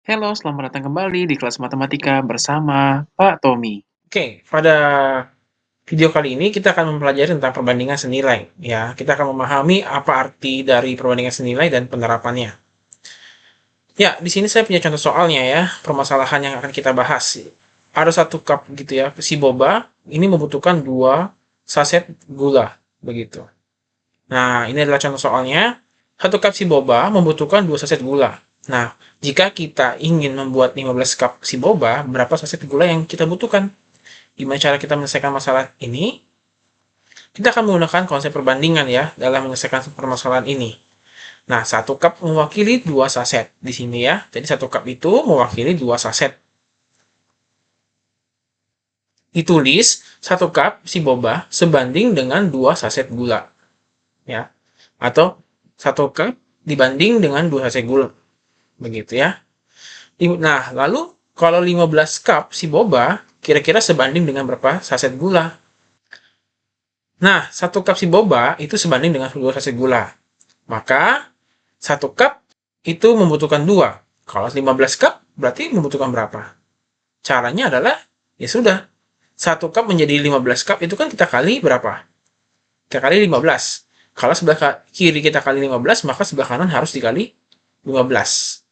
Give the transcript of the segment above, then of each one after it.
Halo, selamat datang kembali di kelas matematika bersama Pak Tommy. Oke, pada video kali ini kita akan mempelajari tentang perbandingan senilai. Ya, kita akan memahami apa arti dari perbandingan senilai dan penerapannya. Ya, di sini saya punya contoh soalnya ya, permasalahan yang akan kita bahas. Ada satu cup gitu ya, si boba ini membutuhkan dua saset gula, begitu. Nah, ini adalah contoh soalnya. Satu cup si boba membutuhkan dua saset gula. Nah, jika kita ingin membuat 15 cup si boba, berapa saset gula yang kita butuhkan? Gimana cara kita menyelesaikan masalah ini? Kita akan menggunakan konsep perbandingan ya dalam menyelesaikan permasalahan ini. Nah, satu cup mewakili dua saset di sini ya. Jadi satu cup itu mewakili dua saset. Ditulis satu cup si boba sebanding dengan dua saset gula ya. Atau satu cup dibanding dengan dua saset gula. Begitu ya. Nah, lalu kalau 15 cup si boba kira-kira sebanding dengan berapa saset gula? Nah, satu cup si boba itu sebanding dengan dua saset gula. Maka satu cup itu membutuhkan dua. Kalau 15 cup berarti membutuhkan berapa? Caranya adalah ya sudah. Satu cup menjadi 15 cup itu kan kita kali berapa? Kita kali 15. Kalau sebelah kiri kita kali 15, maka sebelah kanan harus dikali 15.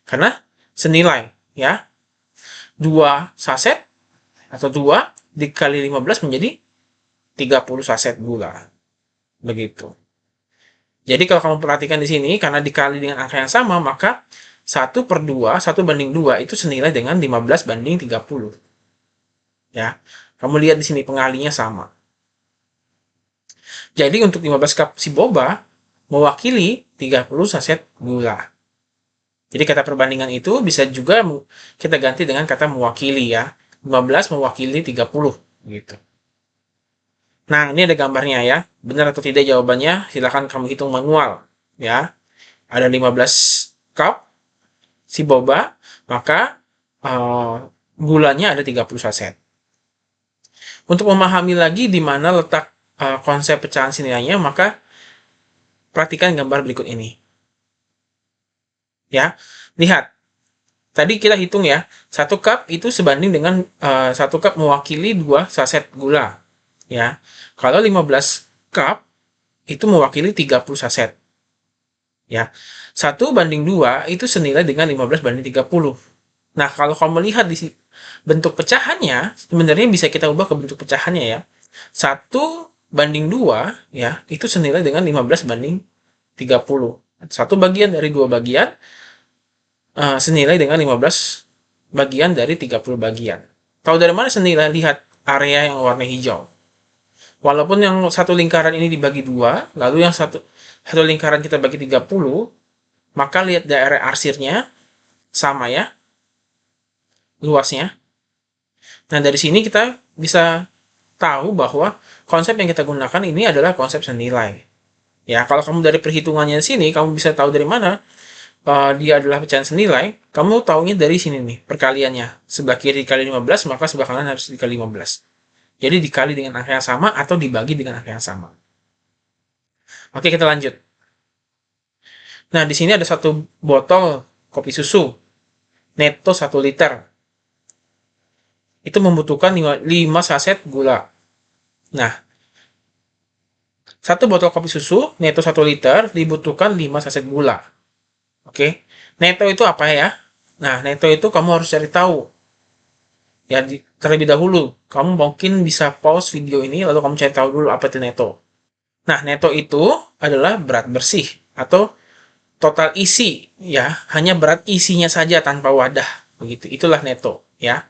Karena senilai ya. Dua saset atau dua dikali 15 menjadi 30 saset gula. Begitu. Jadi kalau kamu perhatikan di sini, karena dikali dengan angka yang sama, maka 1/2, 1/2 itu senilai dengan 15/30. Ya, kamu lihat di sini pengalinya sama. Jadi untuk 15 cup si boba, mewakili 30 saset gula. Jadi kata perbandingan itu bisa juga kita ganti dengan kata mewakili ya. 15 mewakili 30 gitu. Nah, ini ada gambarnya ya. Benar atau tidak jawabannya? Silahkan kamu hitung manual ya. Ada 15 cup si boba, maka gulanya ada 30 saset. Untuk memahami lagi di mana letak konsep pecahan senilainya, maka perhatikan gambar berikut ini. Ya, lihat. Tadi kita hitung ya, satu cup itu sebanding dengan satu cup mewakili dua saset gula. Ya, kalau 15 cup itu mewakili 30 saset. Ya, 1/2 itu senilai dengan 15/30. Nah, kalau kamu lihat di bentuk pecahannya, sebenarnya bisa kita ubah ke bentuk pecahannya ya. 1/2 ya, itu senilai dengan 15/30. Satu bagian dari dua bagian senilai dengan 15 bagian dari 30 bagian. Tahu dari mana senilai? Lihat area yang warna hijau. Walaupun yang satu lingkaran ini dibagi dua, lalu yang satu lingkaran kita bagi 30, maka lihat daerah arsirnya sama ya, luasnya. Nah, dari sini kita bisa tahu bahwa konsep yang kita gunakan ini adalah konsep senilai. Ya, kalau kamu dari perhitungannya di sini, kamu bisa tahu dari mana dia adalah pecahan senilai. Kamu tahunya dari sini nih, perkaliannya. Sebelah kiri dikali 15, maka sebelah kanan harus dikali 15. Jadi dikali dengan angka yang sama atau dibagi dengan angka yang sama. Oke, kita lanjut. Nah, di sini ada satu botol kopi susu, netto 1 liter. Itu membutuhkan 5 saset gula. Nah, satu botol kopi susu, netto 1 liter, dibutuhkan 5 saset gula. Oke, netto itu apa ya? Nah, netto itu kamu harus cari tahu. Ya, terlebih dahulu, kamu mungkin bisa pause video ini, lalu kamu cari tahu dulu apa itu netto. Nah, netto itu adalah berat bersih, atau total isi, ya, hanya berat isinya saja tanpa wadah. Begitu, itulah netto, ya.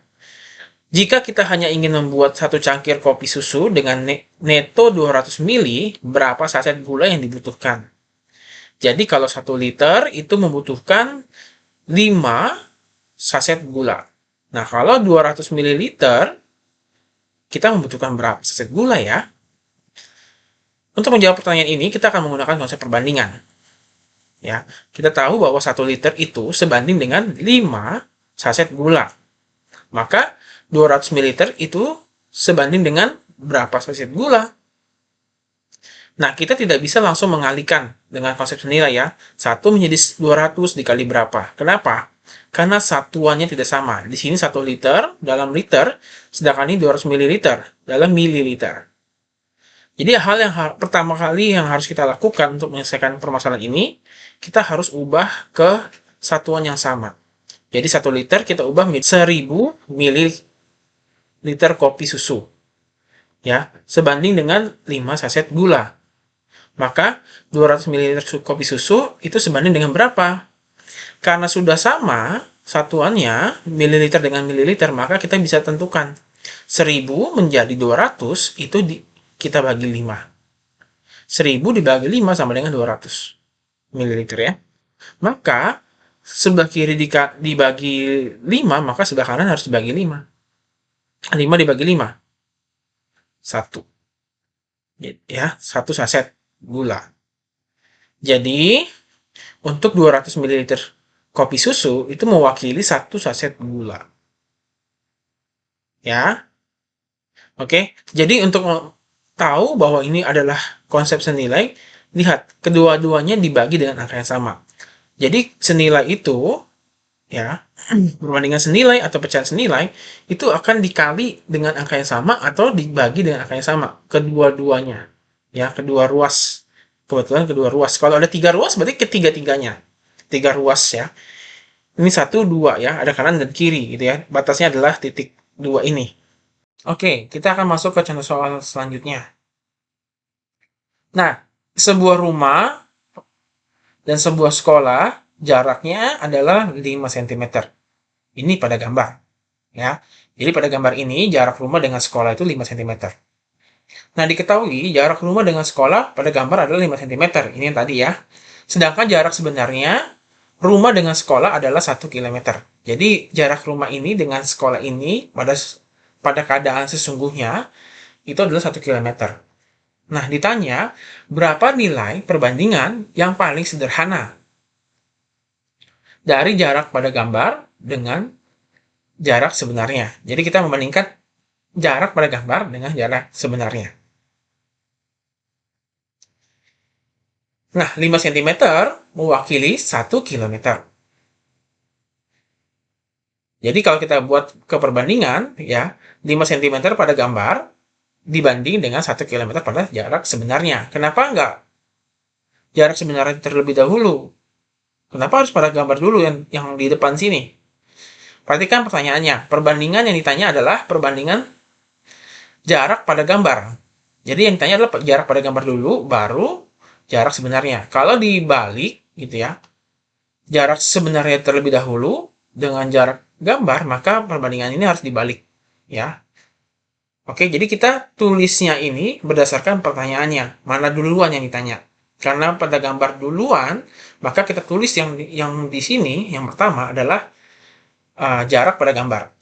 Jika kita hanya ingin membuat satu cangkir kopi susu dengan netto 200 ml, berapa saset gula yang dibutuhkan? Jadi kalau 1 liter itu membutuhkan 5 saset gula. Nah, kalau 200 ml, kita membutuhkan berapa saset gula ya? Untuk menjawab pertanyaan ini, kita akan menggunakan konsep perbandingan. Ya, kita tahu bahwa 1 liter itu sebanding dengan 5 saset gula. Maka 200 ml itu sebanding dengan berapa saset gula? Nah, kita tidak bisa langsung mengalihkan dengan konsep senilai ya. 1 menjadi 200 dikali berapa? Kenapa? Karena satuannya tidak sama. Di sini 1 liter dalam liter, sedangkan ini 200 ml dalam mililiter. Jadi hal yang pertama kali yang harus kita lakukan untuk menyelesaikan permasalahan ini, kita harus ubah ke satuan yang sama. Jadi 1 liter kita ubah menjadi 1000 ml kopi susu. Ya, sebanding dengan 5 saset gula. Maka 200 ml kopi susu itu sebanding dengan berapa? Karena sudah sama satuannya, mililiter dengan mililiter, maka kita bisa tentukan 1000 menjadi 200 itu kita bagi 5. 1000 dibagi 5 sama dengan 200 mililiter ya. Maka sebelah kiri dibagi 5, maka sebelah kanan harus dibagi 5. 5 dibagi 5. 1. Ya, 1 saset gula. Jadi, untuk 200 ml kopi susu itu mewakili 1 saset gula. Ya. Oke. Jadi untuk tahu bahwa ini adalah konsep senilai, lihat kedua-duanya dibagi dengan angka yang sama. Jadi senilai itu ya, perbandingan senilai atau pecahan senilai itu akan dikali dengan angka yang sama atau dibagi dengan angka yang sama, kedua-duanya. Ya, kedua ruas. Kebetulan kedua ruas. Kalau ada 3 ruas berarti ketiga-tiganya. 3 ruas ya. Ini 1, 2 ya, ada kanan dan kiri gitu ya. Batasnya adalah titik 2 ini. Oke, kita akan masuk ke contoh soal selanjutnya. Nah, sebuah rumah dan sebuah sekolah jaraknya adalah 5 cm. Ini pada gambar. Ya. Jadi pada gambar ini jarak rumah dengan sekolah itu 5 cm. Nah, diketahui jarak rumah dengan sekolah pada gambar adalah 5 cm. Ini yang tadi ya. Sedangkan jarak sebenarnya rumah dengan sekolah adalah 1 km. Jadi jarak rumah ini dengan sekolah ini pada keadaan sesungguhnya itu adalah 1 km. Nah, ditanya berapa nilai perbandingan yang paling sederhana dari jarak pada gambar dengan jarak sebenarnya. Jadi kita membandingkan jarak pada gambar dengan jarak sebenarnya. Nah, 5 cm mewakili 1 km. Jadi kalau kita buat ke perbandingan, ya, 5 cm pada gambar dibanding dengan 1 km pada jarak sebenarnya. Kenapa enggak jarak sebenarnya terlebih dahulu? Kenapa harus pada gambar dulu yang di depan sini? Perhatikan pertanyaannya. Perbandingan yang ditanya adalah perbandingan jarak pada gambar. Jadi yang ditanya adalah jarak pada gambar dulu, baru jarak sebenarnya. Kalau dibalik, gitu ya, jarak sebenarnya terlebih dahulu dengan jarak gambar, maka perbandingan ini harus dibalik. Ya. Oke, jadi kita tulisnya ini berdasarkan pertanyaannya. Mana duluan yang ditanya. Karena pada gambar duluan, maka kita tulis yang di sini, yang pertama adalah jarak pada gambar.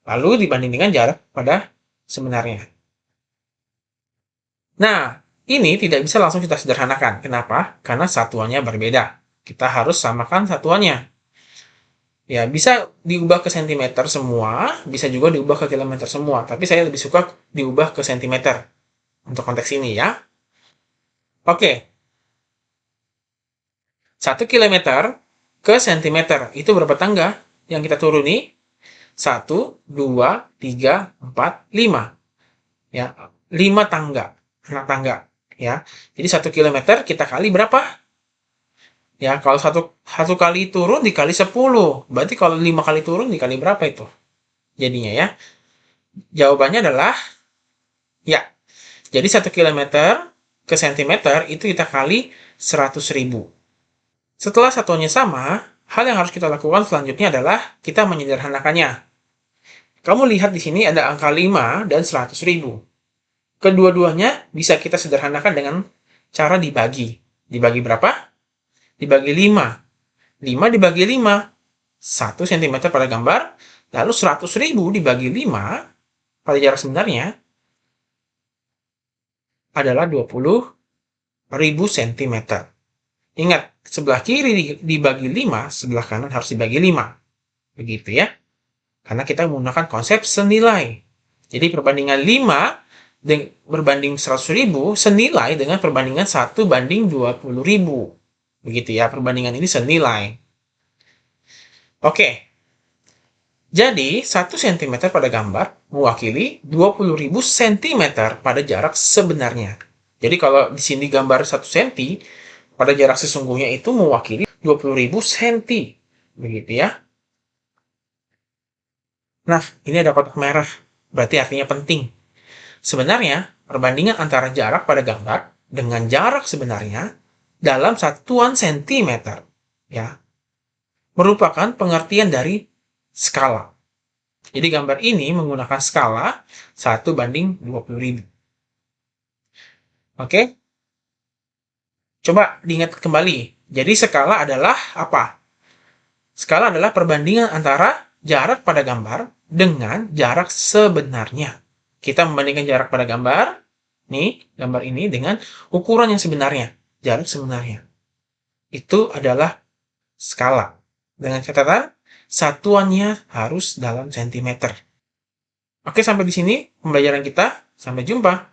Lalu dibanding dengan jarak pada sebenarnya. Nah, ini tidak bisa langsung kita sederhanakan. Kenapa? Karena satuannya berbeda. Kita harus samakan satuannya. Ya, bisa diubah ke sentimeter semua, bisa juga diubah ke kilometer semua. Tapi saya lebih suka diubah ke sentimeter untuk konteks ini ya. Oke. 1 kilometer ke sentimeter. Itu berapa tangga yang kita turuni? 1, 2, 3, 4, 5. Ya, 5 tangga. 6 tangga. Ya. Jadi 1 kilometer kita kali berapa? Ya, kalau satu kali turun dikali 10. Berarti kalau 5 kali turun dikali berapa itu? Jadinya ya. Jawabannya adalah ya. Jadi 1 kilometer ke sentimeter itu kita kali 100.000. Setelah satuannya sama, hal yang harus kita lakukan selanjutnya adalah kita menyederhanakannya. Kamu lihat di sini ada angka 5 dan 100.000. Kedua-duanya bisa kita sederhanakan dengan cara dibagi. Dibagi berapa? Dibagi 5. 5 dibagi 5. 1 cm pada gambar. Lalu 100.000 dibagi 5 pada jarak sebenarnya adalah 20.000 cm. Ingat, sebelah kiri dibagi 5, sebelah kanan harus dibagi 5. Begitu ya. Karena kita menggunakan konsep senilai. Jadi perbandingan 5 berbanding 100.000 senilai dengan perbandingan 1 banding 20.000. Begitu ya, perbandingan ini senilai. Oke, jadi 1 cm pada gambar mewakili 20.000 cm pada jarak sebenarnya. Jadi kalau di sini gambar 1 cm, pada jarak sesungguhnya itu mewakili 20.000 cm. Begitu ya. Nah, ini ada kotak merah. Berarti artinya penting. Sebenarnya, perbandingan antara jarak pada gambar dengan jarak sebenarnya dalam satuan sentimeter ya, merupakan pengertian dari skala. Jadi gambar ini menggunakan skala 1:20.000. Oke? Coba diingat kembali. Jadi skala adalah apa? Skala adalah perbandingan antara jarak pada gambar dengan jarak sebenarnya. Kita membandingkan jarak pada gambar, nih, gambar ini dengan ukuran yang sebenarnya, jarak sebenarnya. Itu adalah skala. Dengan catatan, satuannya harus dalam sentimeter. Oke, sampai di sini pembelajaran kita. Sampai jumpa.